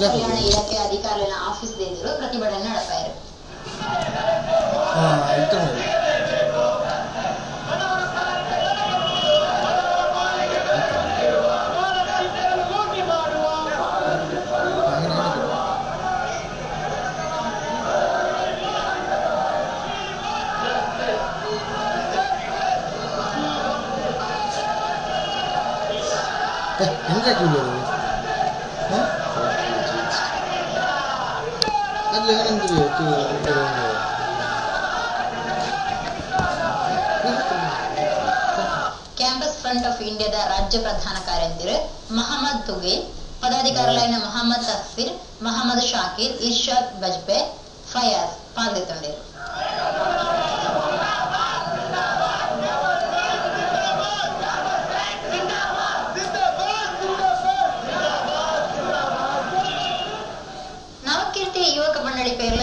ಕಲ್ಯಾಣ ಇಲಾಖೆ ಅಧಿಕಾರಿಗಳ ಆಫೀಸ್ ಎದುರು ಪ್ರತಿಭಟನೆ ನಡೆಪಾಯಿರು. ಕ್ಯಾಂಪಸ್ ಫ್ರಂಟ್ ಆಫ್ ಇಂಡಿಯಾದ ರಾಜ್ಯ ಪ್ರಧಾನ ಕಾರ್ಯದರ್ಶಿ ಮಹಮ್ಮದ್ ತುಗೇಲ್, ಪದಾಧಿಕಾರಿಗಳಾದ ಮೊಹಮ್ಮದ್ ತಕ್ಫೀರ್, ಮೊಹಮ್ಮದ್ ಶಾಕೀರ್, ಇರ್ಷಾದ್ ಬಜ್ಪೆ, ಫಯಾಜ್ ಪಾಲ್ಗೊಂಡಿದ್ದರು. ನವಕೀರ್ತಿ ಯುವಕ ಮಂಡಳಿ ಪೇರ್ಲ